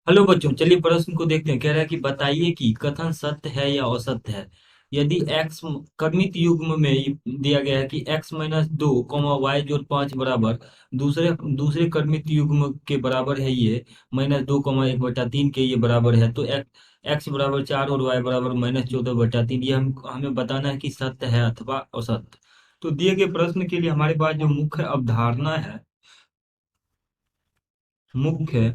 Hello बच्चों, चलिए प्रश्न को देखते हैं। कह रहा है कि बताइए कि कथन सत्य है या असत्य है। यदि x कर्मित युग्म में दिया गया है कि x-2 वाई जोड़ 5 बराबर दूसरे दूसरे कर्मित युग्म के बराबर है, ये -2 1/3 के ये बराबर है, तो x बराबर 4 और y बराबर -14/3, ये हमें बताना है कि सत्य है अथवा असत्य। तो दिए गए प्रश्न के लिए हमारे पास जो मुख्य अवधारणा है, मुख्य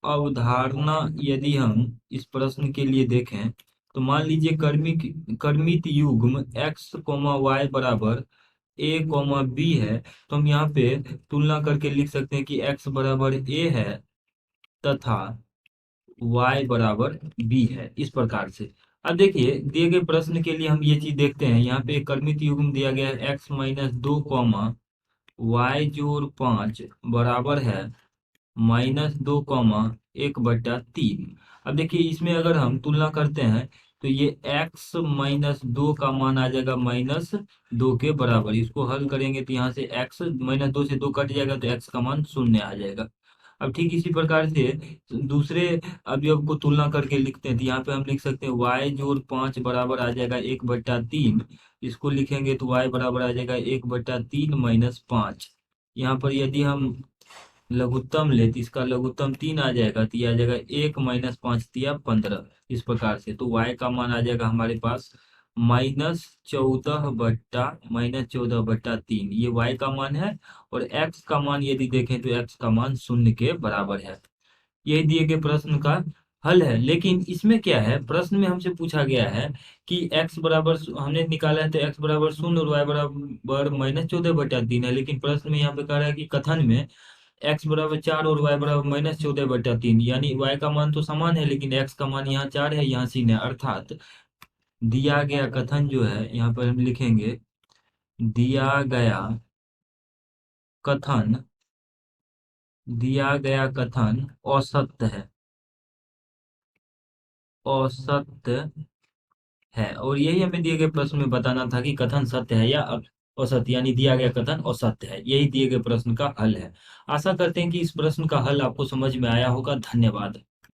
अवधारणा, यदि हम इस प्रश्न के लिए देखें तो मान लीजिए कर्मित युग्म x, y बराबर a, b है। तो हम यहाँ पे तुलना करके लिख सकते हैं कि x बराबर a है तथा y बराबर b है, इस प्रकार से। अब देखिए, दिए गए प्रश्न के लिए हम ये चीज देखते हैं। यहाँ पे कर्मित युग्म दिया गया है x-2 वाई जोड़ 5 बराबर है -2, 1/3। अब देखिए, इसमें अगर हम तुलना करते हैं तो ये x-2 का मान आ जाएगा -2 के बराबर। इसको हल करेंगे तो यहाँ से x -2 से 2 कट जाएगा तो x का मान 0 आ जाएगा। अब ठीक इसी प्रकार से दूसरे अवयव को तुलना करके लिखते हैं, तो यहाँ पे हम लिख सकते हैं y जोड़ 5 बराबर आ जाएगा 1/3। इसको लिखेंगे तो y बराबर आ जाएगा 1/3 - 5। यहाँ पर यदि हम लघुत्तम ले तो इसका लघुत्तम 3 आ जाएगा, तो ये आ जाएगा 1 - 5 = 15। इस प्रकार से तो y का मान आ जाएगा हमारे पास -14/3, ये y का मान है। और x का मान यदि देखें तो x का मान 0 के बराबर है। यही दिए गए प्रश्न का हल है। लेकिन इसमें क्या है, प्रश्न में हमसे पूछा गया है कि x बराबर हमने निकाला है तो x बराबर 0 और y बराबर -14/3 है। लेकिन प्रश्न में यहाँ पे कह रहा है कि कथन में x बराबर 4 और y बराबर -14/3, यानी y का मान तो समान है लेकिन x का मान यहाँ 4 है, यहाँ 3 है। अर्थात दिया गया कथन जो है, यहाँ पर हम लिखेंगे दिया गया कथन दिया गया कथन असत्य है, असत्य है। और यही हमें दिए गए प्रश्न में बताना था कि कथन सत्य है या असत्य, यानी दिया गया कथन असत्य है। यही दिए गए प्रश्न का हल है। आशा करते हैं कि इस प्रश्न का हल आपको समझ में आया होगा। धन्यवाद।